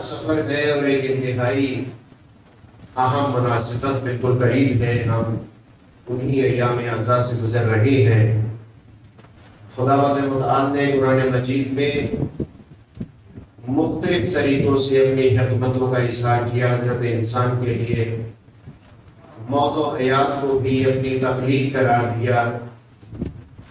سفر ہے اور ایک انتہائی اہم مناسبت بالکل قریب ہے، ہم انہی ایام اعزاء سے گزر رہے ہیں۔ خداوند متعال نے قرآن مجید میں مختلف طریقوں سے اپنی حکمتوں کا اظہار کیا۔ حضرت انسان کے لیے موت و حیات کو بھی اپنی تخلیق قرار دیا۔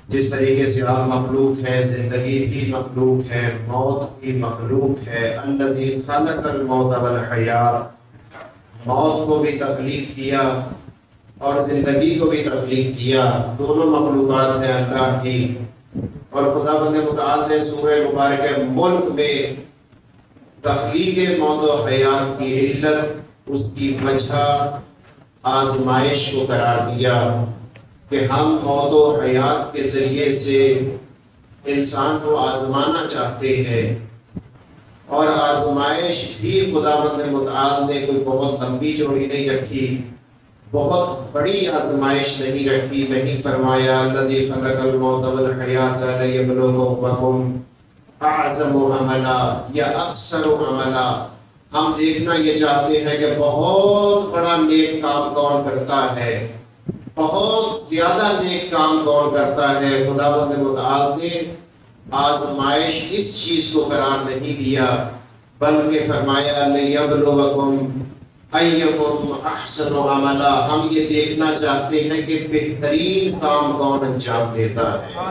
جس طریقے سے آپ مخلوق ہے، زندگی بھی مخلوق ہے، موت بھی مخلوق ہے۔ الذی خلق الموت والحیات، موت کو بھی تخلیق کیا اور زندگی کو بھی تخلیق کیا، دونوں مخلوقات ہیں اللہ کی۔ اور خداوند متعال نے سورہ مبارکہ ملک میں تخلیق موت و حیات کی علت، اس کی وجہ آزمائش کو قرار دیا کہ ہم موت و حیات کے ذریعے سے انسان کو آزمانا چاہتے ہیں۔ اور آزمائش بھی خداوند متعال نے کوئی بہت لمبی چوڑی نہیں رکھی، بہت بڑی آزمائش نہیں رکھی۔ نہیں فرمایا الذی خلق الموت والحیات لیبلوکم اعظم عملا یا اکثر عملا۔ ہم دیکھنا یہ چاہتے ہیں کہ بہت بڑا نیک کام کون کرتا ہے، بہت زیادہ نیک کام کون کرتا ہے۔ خداوند متعال نے آزمائش اس چیز کو قرار نہیں دیا، بلکہ فرمایا لیبلوکم ایکم احسن عملا۔ ہم یہ دیکھنا چاہتے ہیں کہ بہترین کام کون انجام دیتا ہے۔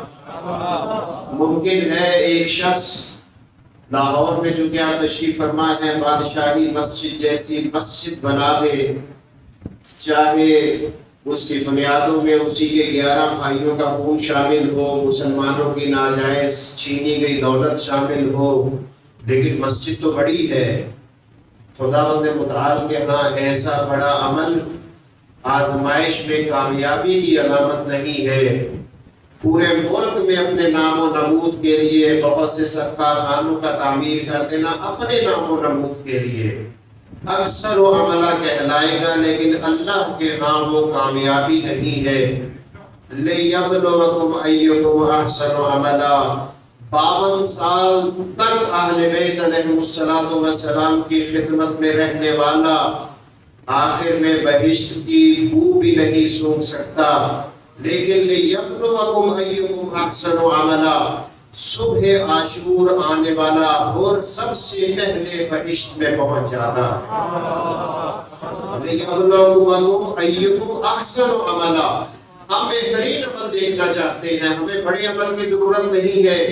ممکن ہے ایک شخص لاہور میں جو کہ آپ تشریف فرما ہے بادشاہی مسجد جیسی مسجد بنا دے، چاہے اس کی بنیادوں میں اسی کے 11 بھائیوں کا خون شامل ہو، مسلمانوں کی ناجائز چھینی گئی دولت شامل ہو، لیکن مسجد تو بڑی ہے۔ خداوند متعال کے ہاں ایسا بڑا عمل آزمائش میں کامیابی کی علامت نہیں ہے۔ پورے ملک میں اپنے نام و نمود کے لیے بہت سے صدقہ خانوں کا تعمیر کر دینا اپنے نام و نمود کے لیے اکثر و عملہ کہلائے گا، لیکن اللہ کے ہاں وہ کامیابی نہیں ہے۔ لیبلوکم ایکم احسن عملا۔ 52 سال تک اہل بیت علیہ السلام کی خدمت میں رہنے والا آخر میں بہشت کی بو بھی نہیں سونگھ سکتا، لیکن لیبلوکم ایکم احسن عملا، صبح عاشور آنے والا اور سب سے پہلے بہشت میں پہنچ جاتا ہے۔ لیبلوکم ایکم احسن عملا۔ ہم بہترین عمل دیکھنا چاہتے ہیں، ہمیں بڑے عمل کی ضرورت نہیں ہے،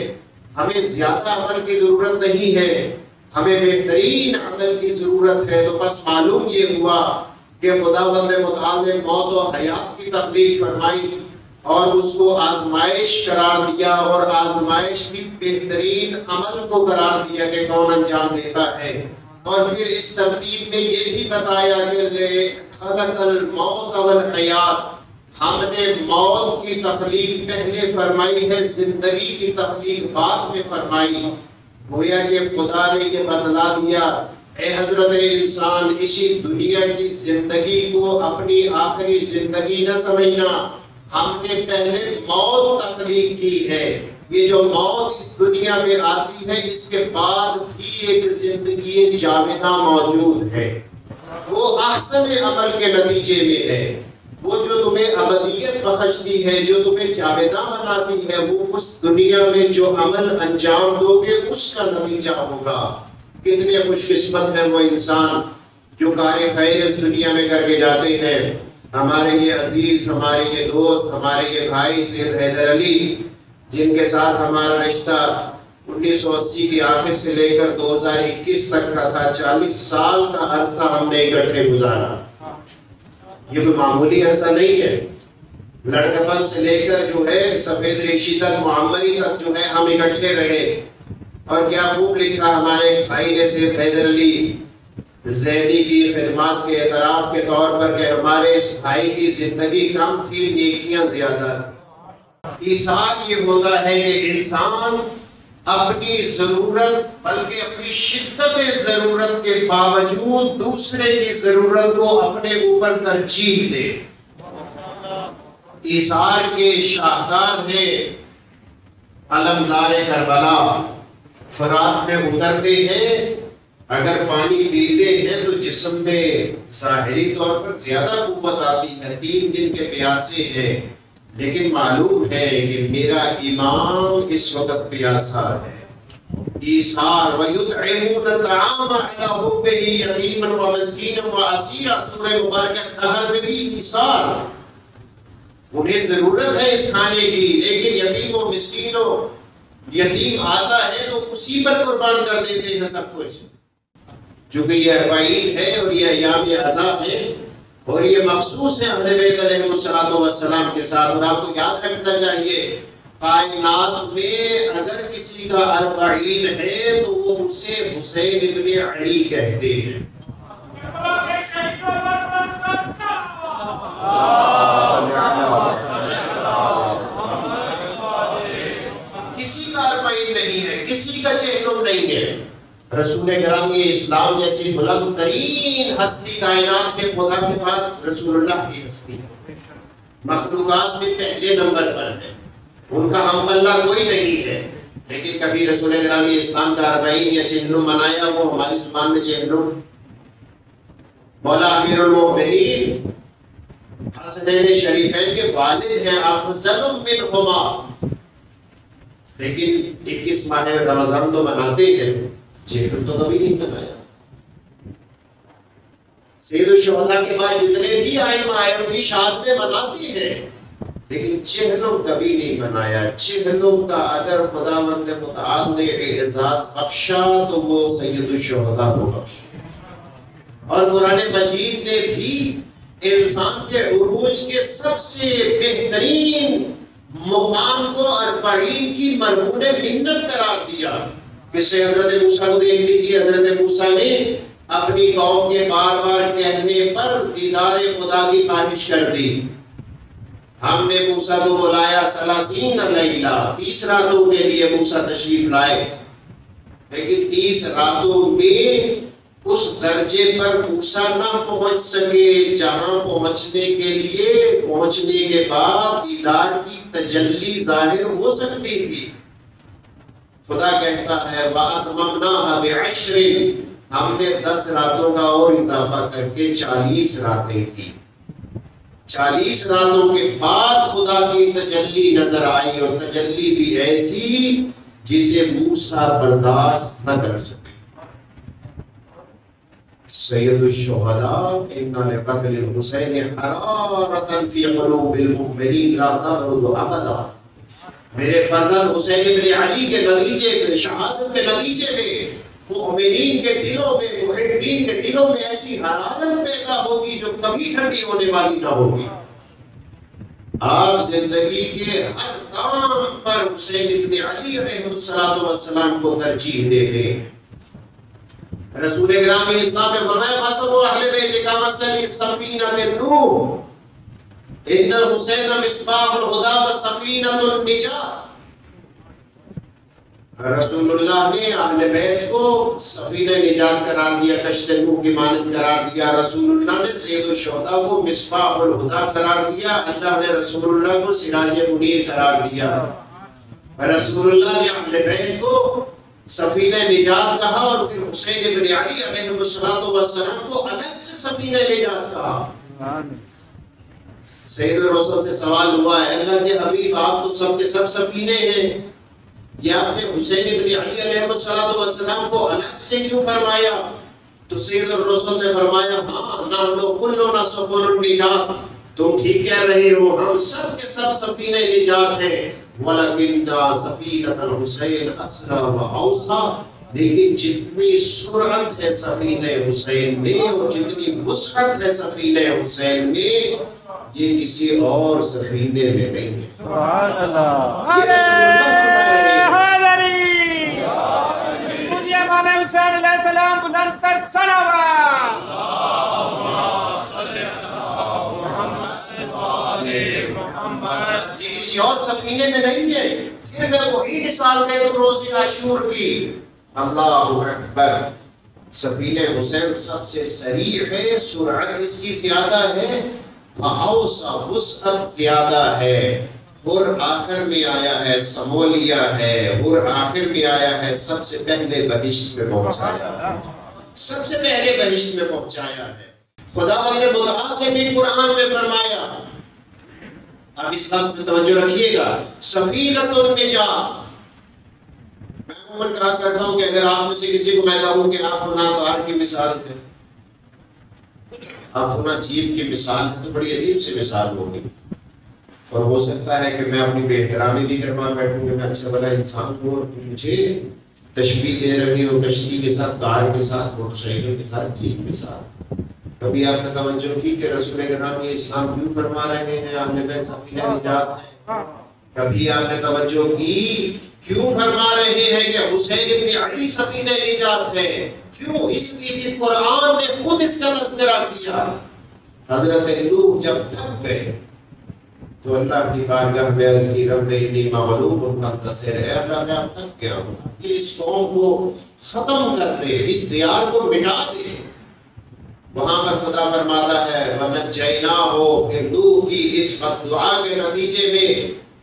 ہمیں زیادہ عمل کی ضرورت نہیں ہے، ہمیں بہترین عمل کی ضرورت ہے۔ تو بس معلوم یہ ہوا کہ خداوند متعال نے موت و حیات کی تخلیق فرمائی اور اس کو آزمائش قرار دیا، اور آزمائش کی بہترین عمل کو قرار دیا کہ کون انجام دیتا ہے۔ اور پھر اس ترتیب میں یہ بھی بتایا کہ خلق الموت والحیات، ہم نے موت کی تخلیق پہلے فرمائی ہے، زندگی کی تخلیق بعد میں فرمائی۔ گویا کہ خدا نے یہ بتلا دیا، اے حضرت انسان، اسی دنیا کی زندگی کو اپنی آخری زندگی نہ سمجھنا، ہم نے پہلے موت تخلیق کی ہے۔ یہ جو موت اس دنیا میں آتی ہے، اس کے بعد بھی ایک زندگی جاوداں موجود ہے، وہ احسن عمل کے نتیجے میں ہے۔ وہ جو تمہیں ابدیت بخشتی ہے، جو تمہیں جاوداں بناتی ہے، وہ اس دنیا میں جو عمل انجام دو گے اس کا نتیجہ ہوگا۔ کتنے خوش قسمت ہیں وہ انسان جو کار خیر اس دنیا میں کر کے جاتے ہیں۔ ہمارے یہ عزیز، ہمارے یہ دوست، ہمارے یہ بھائی سید حیدر علی، جن کے ساتھ ہمارا رشتہ 1980 کے آخر سے لے کر 2021 تک کا تھا، 40 سال کا عرصہ ہم نے اکٹھے گزارا۔ یہ کوئی معمولی عرصہ نہیں ہے۔ لڑکپن سے لے کر جو ہے سفید ریشی تک، معمری تک جو ہے ہم اکٹھے رہے۔ اور کیا خوب لکھا ہمارے بھائی نے سید حیدر علی زیدی کی خدمات کے اعتراف کے طور پر کہ ہمارے اس بھائی کی زندگی کم تھی، نیکیاں زیادہ تھی۔ ایثار یہ ہوتا ہے کہ انسان اپنی ضرورت بلکہ اپنی شدت ضرورت کے باوجود دوسرے کی ضرورت کو اپنے اوپر ترجیح دے۔ ایثار کے شاہکار ہیں، علمدار کربلا، فرات میں اترتے ہیں، اگر پانی پیتے ہیں تو جسم میں ظاہری طور پر زیادہ قوت آتی ہے، 3 دن کے پیاسے ہیں، لیکن معلوم ہے کہ میرا ایمان اس وقت پیاسا ہے۔ ایثار وَيُطْعِمُونَ الطَّعَامَ عَلَىٰ حُبِّهِ یتیما ومسکینا واسیرا، سورہ مبارکہ طہر میں بھی ایثار، انہیں ضرورت ہے اس کھانے کی، لیکن یتیم و مسکینوں، یتیم آتا ہے تو اسی پر قربان کر دیتے ہیں سب کچھ، چونکہ یہ 40 ہے اور یہ ایام عذاب ہے اور یہ مخصوص ہے اہل بیت علیہ السلام کے ساتھ۔ اور آپ کو یاد رکھنا چاہیے کائنات میں اگر کسی کا 40 ہے تو وہ اسے حسین ابن علی کہتے ہیں۔ کسی کا 40 نہیں ہے، کسی کا چہلم نہیں ہے۔ رسول گرامی اسلام جیسی بلند ترین ہستی کائنات میں خدا کے بعد رسول اللہ کی ہستی ہے، مخلوقات میں پہلے نمبر پر ہے، ان کا ہم اللہ کوئی نہیں ہے، لیکن کبھی رسول گرامی اسلام کا 40 یا چہلم منایا وہ ہماری زبان میں چہلم۔ مولا امیر المؤمنین حسنین شریفین کے والد ہیں افضل منہما، لیکن 21 ماہ رمضان تو مناتے ہیں، چہلم تو کبھی نہیں منایا۔ سید الشہداء کے بعد جتنے بھی ائمہ آئے ان کی شہادتیں مناتے ہیں، لیکن چہلم کبھی نہیں منایا۔ چہلم کا اگر خداوند متعال نے اعزاز بخشا تو وہ سید الشہداء کو بخشا، اور قرآن مجید نے بھی انسان کے عروج کے سب سے بہترین مقام کو 40 کی مرہون منت قرار دیا۔ کسے حضرت موسیٰ کو دیکھ لیجیے، حضرت موسیٰ نے اپنی قوم کے بار بار کہنے پر دیدار خدا کی خواہش کر دی۔ ہم نے موسیٰ کو بلایا 30 لیلہ، 30 راتوں کے لیے موسیٰ تشریف لائے، لیکن 30 راتوں میں اس درجے پر موسیٰ نہ پہنچ سکے جہاں پہنچنے کے بعد دیدار کی تجلی ظاہر ہو سکتی تھی۔ خدا کہتا ہے وَأَتْمَمْنَاهَا بِعَشْرٍ، ہم نے 10 راتوں کا اور اضافہ کر کے 40 راتیں کی۔ 40 راتوں کے بعد خدا کی تجلی نظر آئی، اور تجلی بھی ایسی جسے موسیٰ برداشت نہ کر سکے۔ سید الشہداء ان لقتل الحسین حرارة فی قلوب المؤمنین لا تبرد ابدا، میرے فرزند حسین ابن علی کے نتیجے میں، شہادت کے نتیجے میں مؤمنین کے دلوں میں، محبین کے دلوں میں ایسی حرارت پیدا ہوگی جو کبھی ٹھنڈی ہونے والی نہ ہوگی۔ آپ زندگی کے ہر کام پر حسین ابن علی علیہ السلام کو ترجیح دیتے ہیں۔ رسول گرامی اسلام میں فرمایا مصب اہل بیت کا مثل سفینہ النوح ان الحسین مصباح الہدی وسفینہ النجات۔ رسول اللہ نے اہل بیت کو سفینہ نجات قرار دیا، کشت نوح کی مانند قرار دیا۔ رسول اللہ نے سید الشہداء کو مصباح الہدی قرار دیا، اللہ نے رسول اللہ کو سراج منیر قرار دیا۔ رسول اللہ نے اہل بیت کو سفینہ نجات کہا، اور پھر حسین ابن علی علیہ السلام کو الگ سے سفینہ نجات کہا۔ سید الرسول سے سوال ہوا ہے اللہ کے حبیب آپ تو سب کے سب سفینے ہیں، یہ آپ نے حسین ابن علی علیہ السلام کو الگ سے کیوں فرمایا؟ تو سید الرسول نے فرمایا ہاں نحن کلنا سفن النجات، تم ٹھیک کہہ رہے ہو، ہم سب کے سب سفینہ نجات ہیں، وَلَكِنَّا سَفِينَةَ الْحُسَيْنِ أَسْرَى وَأَوْسَى، لیکن جتنی سرعت ہے سفینہ حسین میں اور جتنی وسعت ہے سفینہ حسین میں، یہ کسی اور سفینے میں نہیں ہے۔ سبحان اللہ، یہ رسول اللہ فرما رہے ہیں۔ مجھے امام حسین علیہ السلام بلند کر صلوات۔ یہ کسی اور سفینے میں نہیں ہے۔ پھر میں وہی مثال دے دوں روز عاشور کی، اللہ اکبر، سفینہ حسین سب سے سریع ہے، سرعت اس کی زیادہ ہے، فاوسع وسعت زیادہ ہے، اور آخر میں آیا ہے سمولیا ہے، اور آخر میں آیا ہے سب سے پہلے بہشت میں پہنچایا، سب سے پہلے بہشت میں پہنچایا ہے۔ خداوند متعال نے بھی قرآن میں فرمایا، اب اس لفظ میں توجہ رکھیے گا، سفینۃ النجات۔ میں عموماً کہا کرتا ہوں کہ اگر آپ میں سے کسی کو میں کہوں کہ آپ فلاں کار کی مثال ہے، آپ فلاں جیپ کی مثال ہے، تو بڑی عجیب سی مثال ہوگی، اور ہو سکتا ہے کہ میں اپنی بے احترامی بھی کروا بیٹھوں کہ میں اچھا بھلا انسان ہوں اور مجھے تشبیہ دے رہی ہو کشتی کے ساتھ، کار کے ساتھ، موٹر سائیکل کے ساتھ، جیپ کے ساتھ۔ کبھی آپ نے توجہ کی کہ رسول کرام یہ اسلام کیوں فرما رہے ہیں اہل بیت سفینہ نجات ہے؟ کبھی آپ نے توجہ کی کیوں فرما رہے ہیں کہ حسین ابن علی سفینہ نجات ہے؟ کیوں؟ اس لیے کہ قرآن نے خود اس کا تذکرہ کیا۔ حضرت نوح جب تھک گئے تو اللہ کی بارگاہ میں عرض کی، رب انی مغلوب منتصر، اے اللہ میں اب تھک گیا ہوں، اس قوم کو ختم کر دے، اس دیار کو مٹا دے۔ وہاں پر خدا فرماتا ہے وَنَجَّيْنَاهُ، کہ نوح کی اس بددعا کے نتیجے میں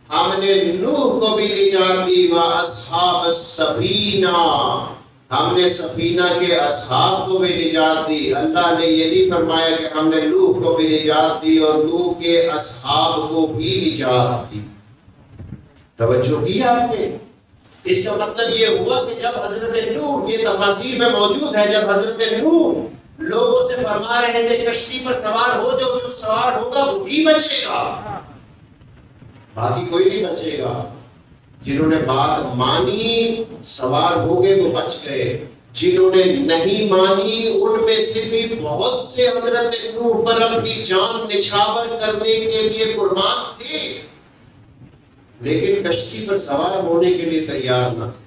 ہم نے نوح کو بھی نجات دی، وَأَصْحَابَ السَّفِینَةِ، ہم نے سفینہ کے اصحاب کو بھی نجات دی۔ اللہ نے یہ نہیں فرمایا کہ ہم نے نوح کو بھی نجات دی اور نوح کے اصحاب کو بھی نجات دی۔ توجہ کی آپ نے؟ اس کا مطلب یہ ہوا کہ جب حضرت نوح، یہ تفاصیر میں موجود ہے، جب حضرت نوح لوگوں سے فرما رہے تھے کشتی پر سوار ہو، جو سوار ہوگا وہی بچے گا، باقی کوئی نہیں بچے گا۔ جنہوں نے بات مانی سوار ہو گئے وہ بچ گئے، جنہوں نے نہیں مانی ان میں سے بھی بہت سے حضرت نوح پر اپنی جان نچھاور کرنے کے لیے قربان تھے، لیکن کشتی پر سوار ہونے کے لیے تیار نہ تھے۔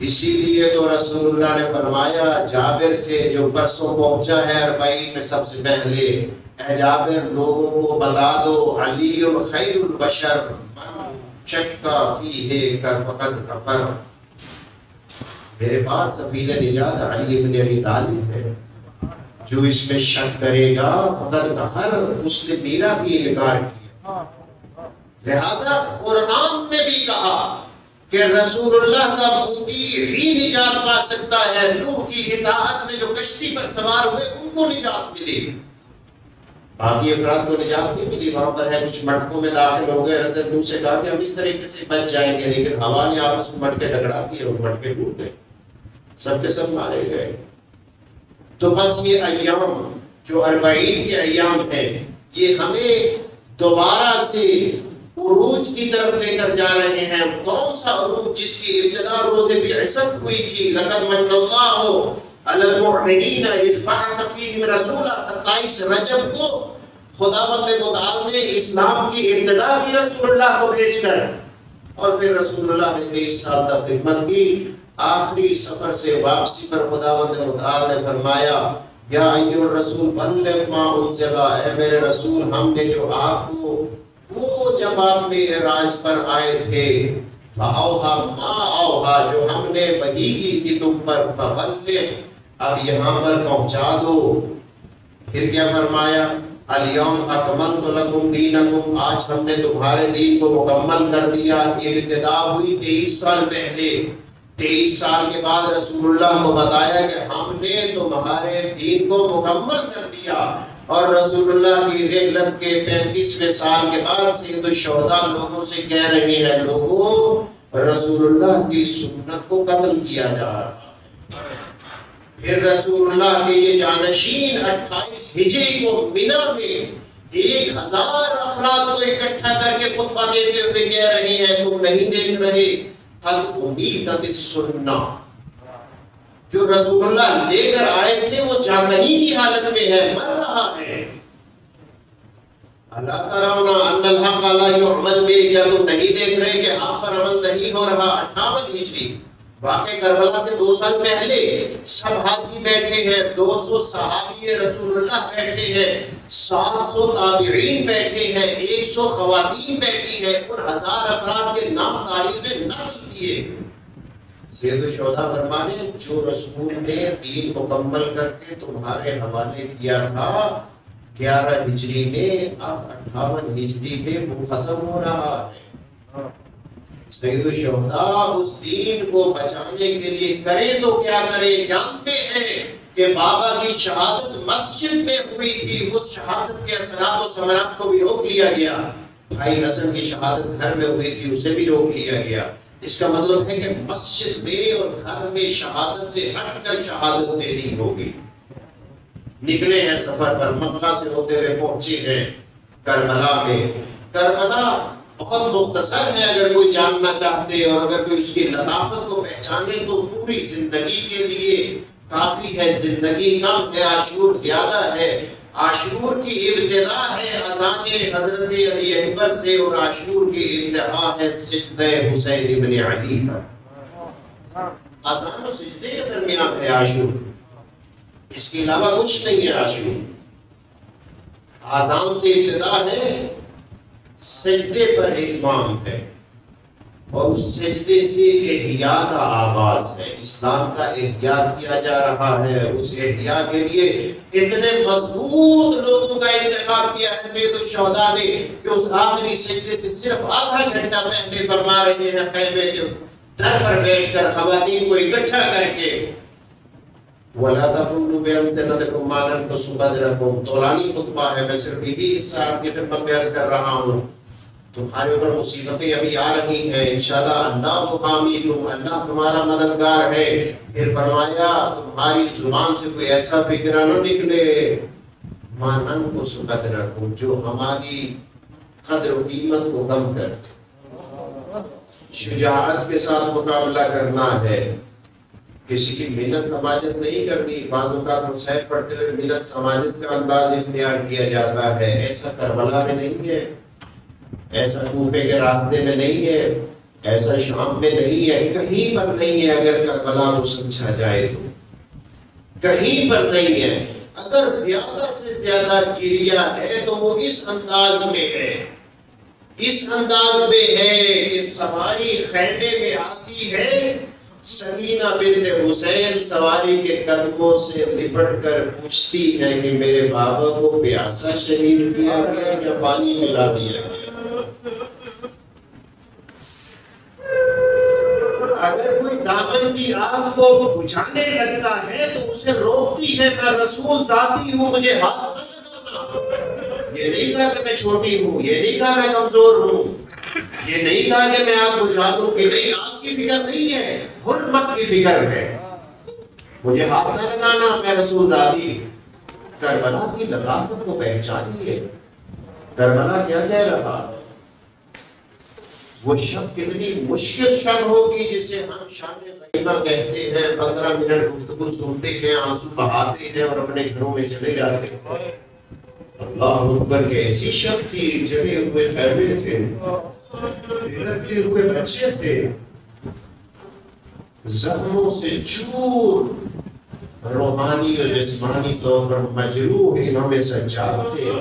اسی لیے تو رسول اللہ نے فرمایا جابر سے، جو پرسوں پہنچا ہے 40 میں سب سے پہلے، اے جابر لوگوں کو بتا دو علی خیر البشر من شک فیہ فقد کفر، میرے پاس سفینہ نجات علی ابن ابی طالب ہے، جو اس میں شک کرے گا فقد کفر، اس نے میرا بھی انکار کیا۔ لہذا قرآن نے بھی کہا کہ رسول اللہ کا مطیع ہی نجات پا سکتا ہے، نوح کی اطاعت میں جو کشتی پر سوار ہوئے ان کو نجات ملی، باقی افراد کو نجات نہیں ملی۔ وہاں پر ہے کچھ مٹکوں میں داخل ہو گئے، حضرت نوح سے کہا کہ ہم اس طریقے سے بچ جائیں گے، لیکن ہوا نے آپس میں مٹکے ٹکرا دیے اور مٹکے ٹوٹ گئے، سب کے سب مارے گئے۔ تو بس یہ ایام جو 40 کے ایام ہیں، یہ ہمیں دوبارہ سے عروج کی طرف لے کر جا رہے ہیں۔ کون سا عروج؟ جس کی ابتدا روز بعثت ہوئی تھی، لقد من اللہ علی المؤمنین اذ بعث فیہم رسولا، 27 رجب کو خداوند متعال نے اسلام کی ابتدا کی رسول اللہ کو بھیج کر، اور پھر رسول اللہ نے 23 سال تک خدمت کی۔ آخری سفر سے واپسی پر خداوند متعال نے فرمایا یا ایھا الرسول بلغ ما انزل، اے میرے رسول ہم نے جو آپ کو وہ جب آپ معراج پر آئے تھے فَأَوْحَى مَا أَوْحَى، جو ہم نے وحی کی تھی تم پر، فَبَلِّغْ، اب یہاں پر پہنچا دو۔ پھر کیا فرمایا؟ الْيَوْمَ أَكْمَلْتُ لَكُمْ دِينَكُمْ، آج ہم نے تمہارے دین کو مکمل کر دیا۔ یہ ابتدا ہوئی 23 سال پہلے۔ 23 سال کے بعد رسول اللہ کو بتایا کہ ہم نے تمہارے دین کو مکمل کر دیا، اور رسول اللہ کی رحلت کے 35ویں سال کے بعد سید الشہداء لوگوں سے کہہ رہے ہیں لوگوں رسول اللہ کی سنت کو قتل کیا جا رہا ہے۔ پھر رسول اللہ کے یہ جانشین 28 ہجری کو منی میں 1000 افراد کو اکٹھا کر کے خطبہ دیتے ہوئے کہہ رہے ہیں تم نہیں دیکھ رہے قد امیتت السنہ، جو رسول اللہ لے کر آئے تھے وہ جامنی کی حالت میں ہے، مر رہا ہے۔ اللہ ترون ان الحق لا يعمل به، کیا تم نہیں دیکھ رہے کہ حق پر عمل نہیں ہو رہا؟ 58 ہجری، واقع کربلا سے 2 سال پہلے سب ہاتھی بیٹھے ہیں، 200 صحابی رسول اللہ بیٹھے ہیں، 700 تابعین بیٹھے ہیں، 100 خواتین بیٹھی ہیں، اور 1000 افراد کے نام تاریخ نے نقل کیے۔ سید الشہداء فرمانے جو رسول نے دین مکمل کر کے تمہارے حوالے کیا تھا 11 ہجری میں، اب 58 ہجری میں وہ ختم ہو رہا ہے۔ سید الشہداء اس دین کو بچانے کے لیے کریں تو کیا کریں؟ جانتے ہیں کہ بابا کی شہادت مسجد میں ہوئی تھی، اس شہادت کے اثرات و ثمرات کو بھی روک لیا گیا۔ بھائی حسن کی شہادت گھر میں ہوئی تھی، اسے بھی روک لیا گیا۔ اس کا مطلب ہے کہ مسجد میں اور گھر میں شہادت سے ہٹ کر شہادت دینی ہوگی۔ نکلے ہیں سفر پر، مکہ سے ہوتے ہوئے پہنچے ہیں کربلا میں۔ کربلا بہت مختصر ہے، اگر کوئی جاننا چاہتے اور اگر کوئی اس کی لطافت کو پہچانے تو پوری زندگی کے لیے کافی ہے۔ زندگی کم ہے، عاشور زیادہ ہے۔ عاشور کی ابتدا ہے اذان حضرت علی اکبر سے، اور عاشور کی انتہا ہے سجدہ حسین بن علی کا۔ اذان و سجدے کے درمیان ہے عاشور، اس کے علاوہ کچھ نہیں ہے عاشور۔ اذان سے ابتدا ہے، سجدے پر اتمام ہے، اور اس سجدے سے احیاء کا آغاز ہے۔ اسلام کا احیاء کیا جا رہا ہے۔ اس احیاء کے لیے اتنے مضبوط لوگوں کا انتخاب کیا ہے سید الشہداء نے کہ اس آخری سجدے سے صرف آدھا گھنٹہ پہلے فرما رہے ہیں خیمے کے در پر بیٹھ کر خواتین کو اکٹھا کر کے وَلَا تَقُولُوا بِأَلْسِنَتِكُم مَّا لَمْ تُصِبْ طولانی خطبہ ہے، میں صرف یہی حصہ آپ کی خدمت میں عرض کر رہا ہوں۔ تمہارے اوپر مصیبتیں ابھی آ رہی ہیں، انشاءاللہ اللہ حامیکم، اللہ تمہارا مددگار ہے۔ پھر فرمایا تمہاری زبان سے کوئی ایسا فکرہ نہ نکلے مَا نَنْقُصُ قَدْرَكُم، جو ہماری قدر و قیمت کو کم کر دے۔ شجاعت کے ساتھ مقابلہ کرنا ہے، کسی کی محنت سماجت نہیں کرنی۔ بعض اوقات مصحف پڑھتے ہوئے محنت سماجت کا انداز اختیار کیا جاتا ہے، ایسا کربلا میں نہیں ہے، ایسا کوفے کے راستے میں نہیں ہے، ایسا شام میں نہیں ہے، کہیں پر نہیں ہے۔ اگر کربلا کو سمجھا جائے تو کہیں پر نہیں ہے۔ اگر زیادہ سے زیادہ کریا ہے تو وہ اس انداز میں ہے، اس انداز میں ہے کہ سواری خیمے میں آتی ہے، سکینہ بنت حسین سواری کے قدموں سے لپٹ کر پوچھتی ہے کہ میرے بابا کو پیاسا شہید کیا گیا یا پانی ملا دیا گیا؟ اگر کوئی دامن کی آگ کو بجھانے لگتا ہے تو اسے روکتی ہے، میں رسول ذاتی ہوں، مجھے ہاتھ نہ لگانا۔ یہ نہیں کہا کہ میں چھوٹی ہوں، یہ نہیں کہا میں کمزور ہوں، یہ نہیں کہا کہ میں آگ بجھا دوں، کہ نہیں، آگ کی فکر نہیں ہے، حرمت کی فکر ہے، مجھے ہاتھ نہ لگانا، میں رسول ذاتی۔ کربلا کی لطافت کو پہچانیے، کربلا کیا کہہ رہا ہے؟ وہ شب کتنی مشکل شب ہوگی جسے ہم شام غیبہ کہتے ہیں، 15 منٹ گفتگو سنتے ہیں، آنسو بہاتے ہیں اور اپنے گھروں میں چلے جاتے ہیں۔ اللہ اکبر، کہ ایسی شب تھی، جلے ہوئے خیمے تھے، بلکتے ہوئے بچے تھے، زخموں سے چور، روحانی اور جسمانی طور پر مجروح امام سجاد تھے۔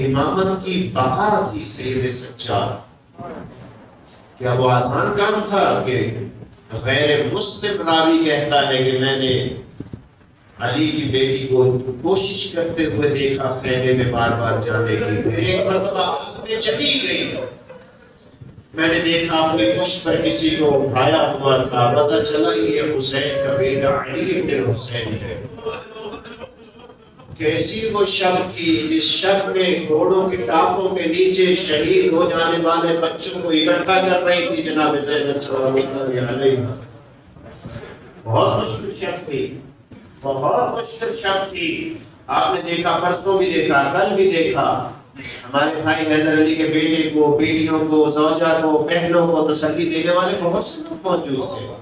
امامت کی بہار تھی سید سجاد۔ کیا وہ آسان کام تھا کہ غیر مسلم راوی کہتا ہے کہ میں نے علی کی بیٹی کو کوشش کرتے ہوئے دیکھا خیمے میں بار بار جانے کی، پھر ایک مرتبہ آگ میں چلی گئی، میں نے دیکھا اپنے پشت پر کسی کو اٹھایا ہوا تھا، پتہ چلا یہ حسین کا بیٹا علی بن حسین ہے۔ کیسی وہ شب تھی جس شب میں گھوڑوں کے ٹاپوں کے نیچے شہید ہو جانے والے بچوں کو اکٹھا کر رہی تھی جناب زینب سلام اللہ علیہ۔ بہت مشکل شب تھی، بہت مشکل شب تھی۔ آپ نے دیکھا، پرسوں بھی دیکھا، کل بھی دیکھا، ہمارے بھائی حیدر علی کے بیٹے کو، بیٹیوں کو، زوجہ کو، بہنوں کو تسلی دینے والے بہت سے لوگ موجود تھے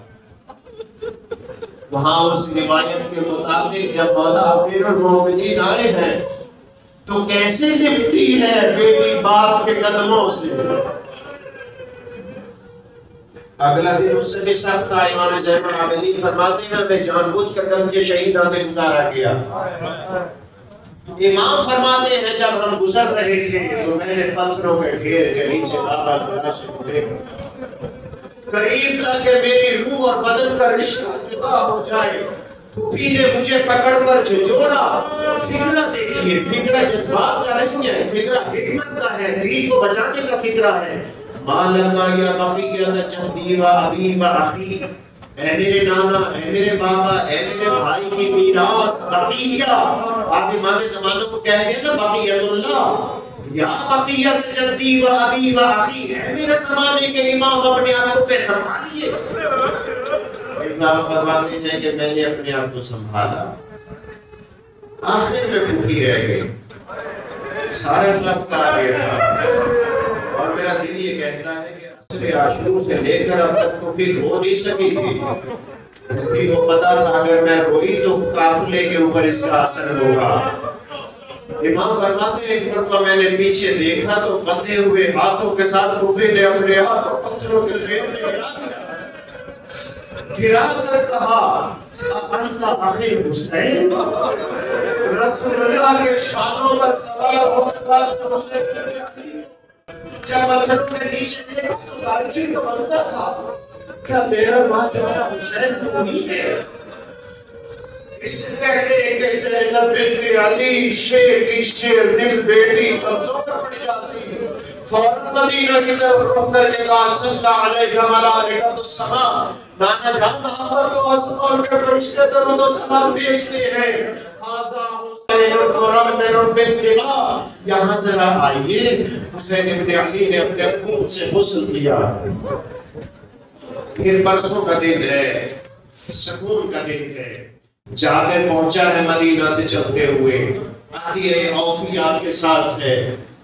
وہاں۔ اس روایت کے مطابق جب مولا امیر المومنین آئے ہیں تو کیسے لپٹی ہے بیٹی باپ کے قدموں سے۔ اگلا دن اس سے بھی سخت تھا۔ امام زین العابدین فرماتے ہیں میں جان بوجھ کر غم کے شہیدہ سے گزارا کیا۔ امام فرماتے ہیں جب ہم گزر رہے تھے تو میں نے پتھروں کے ڈھیر کے نیچے بابا کی لاش کو دیکھا، قریب تھا کہ میری روح اور بدن کا رشتہ جدا ہو جائے، پھوپھی نے مجھے پکڑ کر جھنجھوڑا۔ فکرہ دیکھیے، فکرہ جذبات کا نہیں ہے، فکرہ حکمت کا ہے، دین کو بچانے کا فکرہ ہے۔ مالکا یا بقیت جدی و ابی و اخی، اے میرے نانا، اے میرے بابا، اے میرے بھائی کی میراث بقیہ۔ آپ امام زمانہ کو کہہ دیں نا بقیت اللہ، یا بقیت جدی و ابی و اخی، اے میرے زمانے کے امام اپنے آپ پہ سنبھالیے۔ امام فرماتے ہیں کہ میں نے اپنے آپ کو سنبھالا، آخر میں بھوکی رہ گئی، سارا وقت آ گیا تھا، اور میرا دل یہ کہتا ہے کہ عصر عاشور سے لے کر اب تک تو پھر رو نہیں سکی تھی، کیونکہ وہ پتا تھا اگر میں روئی تو قافلے کے اوپر اس کا اثر ہوگا۔ امام فرماتے ہیں ایک مرتبہ میں نے پیچھے دیکھا تو بندھے ہوئے ہاتھوں کے ساتھ بھوکے نے اپنے ہاتھوں پتھروں کے ڈھیر میں گرا کر کہا انت اخی حسین، رسول اللہ کے شانوں پر سوار ہونے بعد تو حسین جب پتھر کے نیچے دیکھا تو لالچی کا منظر تھا، کیا میرا ماں جو ہے حسین تو نہیں ہے؟ اس سے پہلے کہ زینب بنت علی شیر کی شیر دل بیٹی کمزور پڑ جاتی، فوراً مدینہ کی طرف رخ کر کے کہا صلی اللہ علیہ ملائکۃ السماء، نانا جان محمد کو آسمان کے فرشتے درود و سلام بھیجتے ہیں، ھذا حسین مرمر بالدماء، یہاں ذرا آئیے۔ حسین ابن علی نے اپنے خون سے غسل کیا، پھر برسوں کا دن ہے، سکون کا دن ہے، جابر پہنچا ہے مدینہ سے چلتے ہوئے، عطیہ اوفی آپ کے ساتھ ہے،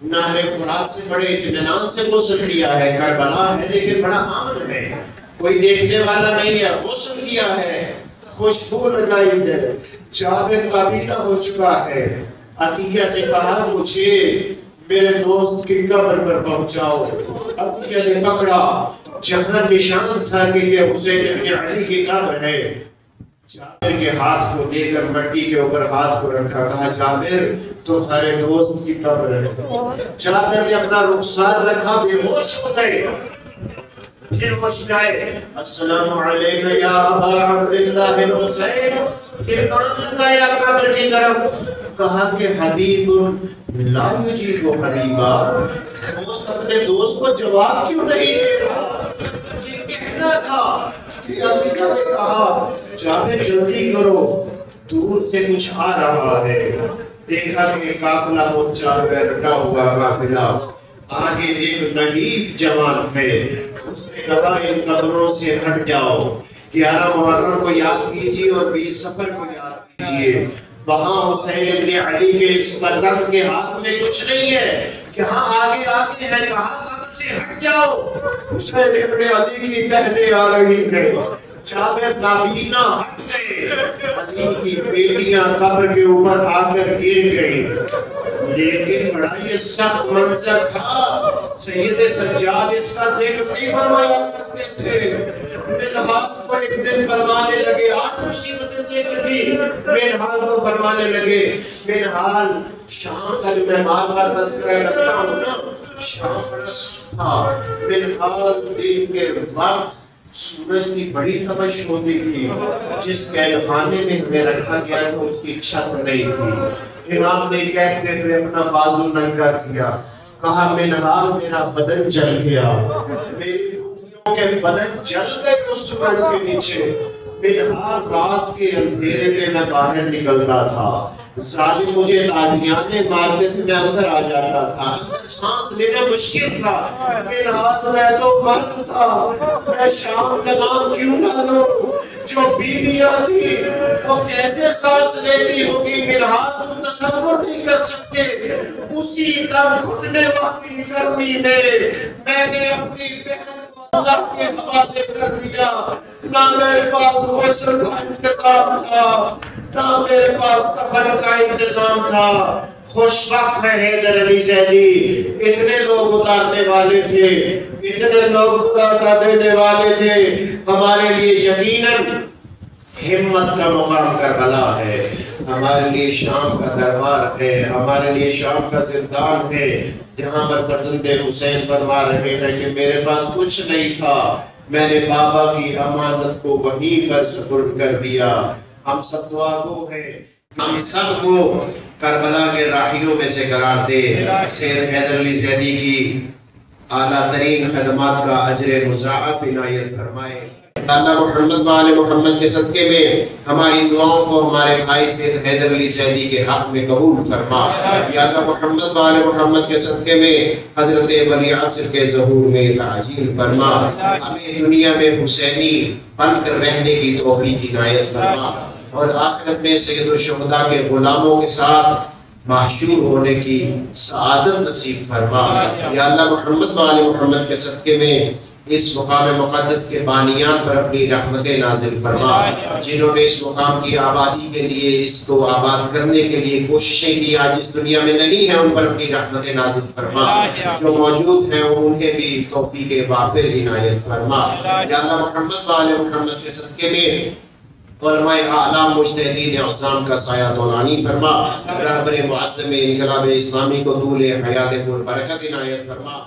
نہر فرات سے بڑے اطمینان سے غسل کیا ہے، کربلا ہے لیکن بڑا امن ہے، کوئی دیکھنے والا نہیں ہے، غسل کیا ہے، خوشبو لگائی ہے، جابر قابیلہ ہو چکا ہے۔ عطیہ سے کہا مجھے میرے دوست کی قبر پر پہنچاؤ۔ عطیہ نے پکڑا، جہاں نشان تھا کہ یہ حسین ابن علی کی قبر ہے، جابر کے ہاتھ کو لے کر مٹی کے اوپر ہاتھ کو رکھا، کہا جابر تمہارے دوست کی قبر ہے۔ جابر نے اپنا رخسار رکھا، بے ہوش ہو گئے، پھر ہوش آئے، السلام علیکم یا ابا عبداللہ حسین، پھر کان لگایا قبر کی طرف، کہا کہ حبیب لا یجیب حبیبا، دوست اپنے دوست کو جواب کیوں نہیں دے رہا؟ یہ کہنا تھا کہ عطیہ نے کہا جابر جلدی کرو، دور سے کچھ آ رہا ہے۔ دیکھا کہ قافلہ پہنچا ہے، رٹا ہوا قافلہ، آگے ایک نحیف جوان ہے، اس نے کہا ان قبروں سے ہٹ جاؤ، 11 محرم کو یاد کیجیے اور 20 صفر کو یاد کیجیے، وہاں حسین ابن علی کے اس قدم کے ہاتھ میں کچھ نہیں ہے، کہاں آگے آگے ہے، کہاں قبر سے ہٹ جاؤ۔ حسین ابن علی کی بہنیں آ رہی ہیں، جابر نابینا ہٹ گئے، علی کی بیٹیاں قبر کے اوپر آ کر گر گئی، لیکن بڑا یہ سخت منظر تھا، سید سجاد اس کا ذکر نہیں فرمایا کرتے تھے۔ منحال کو ایک دن فرمانے لگے، آج مصیبت ذکر بھی منحال کو فرمانے لگے، منحال شام کا جو میں بار بار تذکرہ رکھتا ہوں نا، شام پرس تھا، منحال دن کے وقت سورج کی بڑی تپش ہوتی تھی، جس گہلخانے میں ہمیں رکھا گیا تھا اس کی چھت نہیں تھی۔ امام نے کہتے ہوئے اپنا بازو ننگا کیا، کہا منحال میرا بدن جل گیا، میری بھوکیوں کے بدن جل گئے اس سورج کے نیچے۔ منحال رات کے اندھیرے میں میں باہر نکلتا تھا، ظالم مجھے لادیانے مارتے تھے، میں اندر آ جاتا تھا، سانس لینا مشکل تھا، منحال میں تو مرد تھا، میں شام کا نام کیوں نہ لوں، جو بیویاں تھی وہ کیسے سانس لیتی ہوگی، منحال تم تصور نہیں کر سکتے۔ اسی دم گھٹنے والی گرمی میں نے اپنی بہن اللہ کے حوالے کر دیا، نہ میرے پاس غسل کا انتظام تھا، نہ میرے پاس کفن کا انتظام تھا۔ خوش وقت ہے حیدر علی زیدی، اتنے لوگ اتارنے والے تھے، اتنے لوگ اتارا دینے والے تھے، ہمارے لیے یقیناً ہمت کا مقام کربلا ہے، ہمارے لیے شام کا دربار ہے، ہمارے لیے شام کا زندان ہے، جہاں پر فرزند حسین فرما رہے ہیں کہ میرے پاس کچھ نہیں تھا، میں نے بابا کی امانت کو وہیں پر سپرد کر دیا، ہم سب دعا گو ہیں، ہم سب کو کربلا کے راہیوں میں سے قرار دے۔ سید حیدر علی زیدی کی اعلیٰ ترین خدمات کا اجر مضاعف عنایت فرمائے۔ اللہ محمد وآل محمد کے صدقے میں ہماری دعاؤں کو ہمارے بھائی سید حیدر علی زیدی کے حق میں قبول فرما۔ یا اللہ محمد وآل محمد کے صدقے میں حضرت ولی عصر کے ظہور میں تعجیل فرما۔ ہمیں دنیا میں حسینی بن کر رہنے کی توفیق عنایت فرما، اور آخرت میں سید الشہداء کے غلاموں کے ساتھ محشور ہونے کی سعادت نصیب فرما۔ یا اللہ محمد وآل محمد کے صدقے میں اس مقام مقدس کے بانیان پر اپنی رحمتیں نازل فرما، جنہوں نے اس مقام کی آبادی کے لیے، اس کو آباد کرنے کے لیے کوششیں کی، آج اس دنیا میں نہیں ہیں، ان پر اپنی رحمتیں نازل فرما۔ جو موجود ہیں انہیں بھی توفیق وافر عنایت فرما۔ یا اللہ محمد وآل محمد کے صدقے میں علماء اعلام مجتہدین اعظام کا سایہ دولانی فرما، رہبر معظم انقلاب اسلامی کو طول حیات پر برکت عنایت فرما۔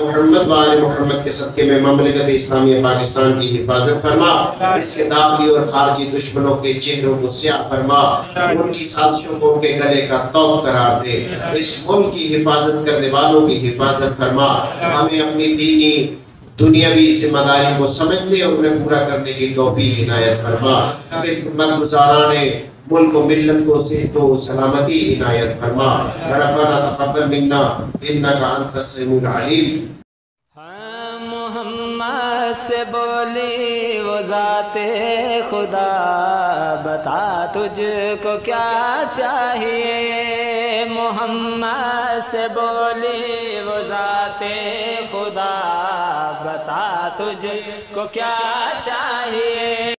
محمد وآل محمد کے صدقے میں مملکت اسلامی پاکستان کی حفاظت فرما، اس کے داخلی اور خارجی دشمنوں کے چہروں کو سیاہ فرما، ان کی سازشوں کو ان کے گلے کا طوق قرار دے، اس ملک کی حفاظت کرنے والوں کی حفاظت فرما۔ ہمیں اپنی دینی دنیاوی ذمہ داری کو سمجھنے اور انہیں پورا کرنے کی توفیق عنایت فرما۔ خدمت گزاران ملک و ملت کو صحت و سلامتی عنایت فرما۔ ربنا تقبل منا انک انت السمیع العلیم۔ محمد سے بولی وہ ذات خدا، بتا تجھ کو کیا چاہیے۔ محمد سے بولی وہ ذات خدا، بتا تجھ کو کیا چاہیے۔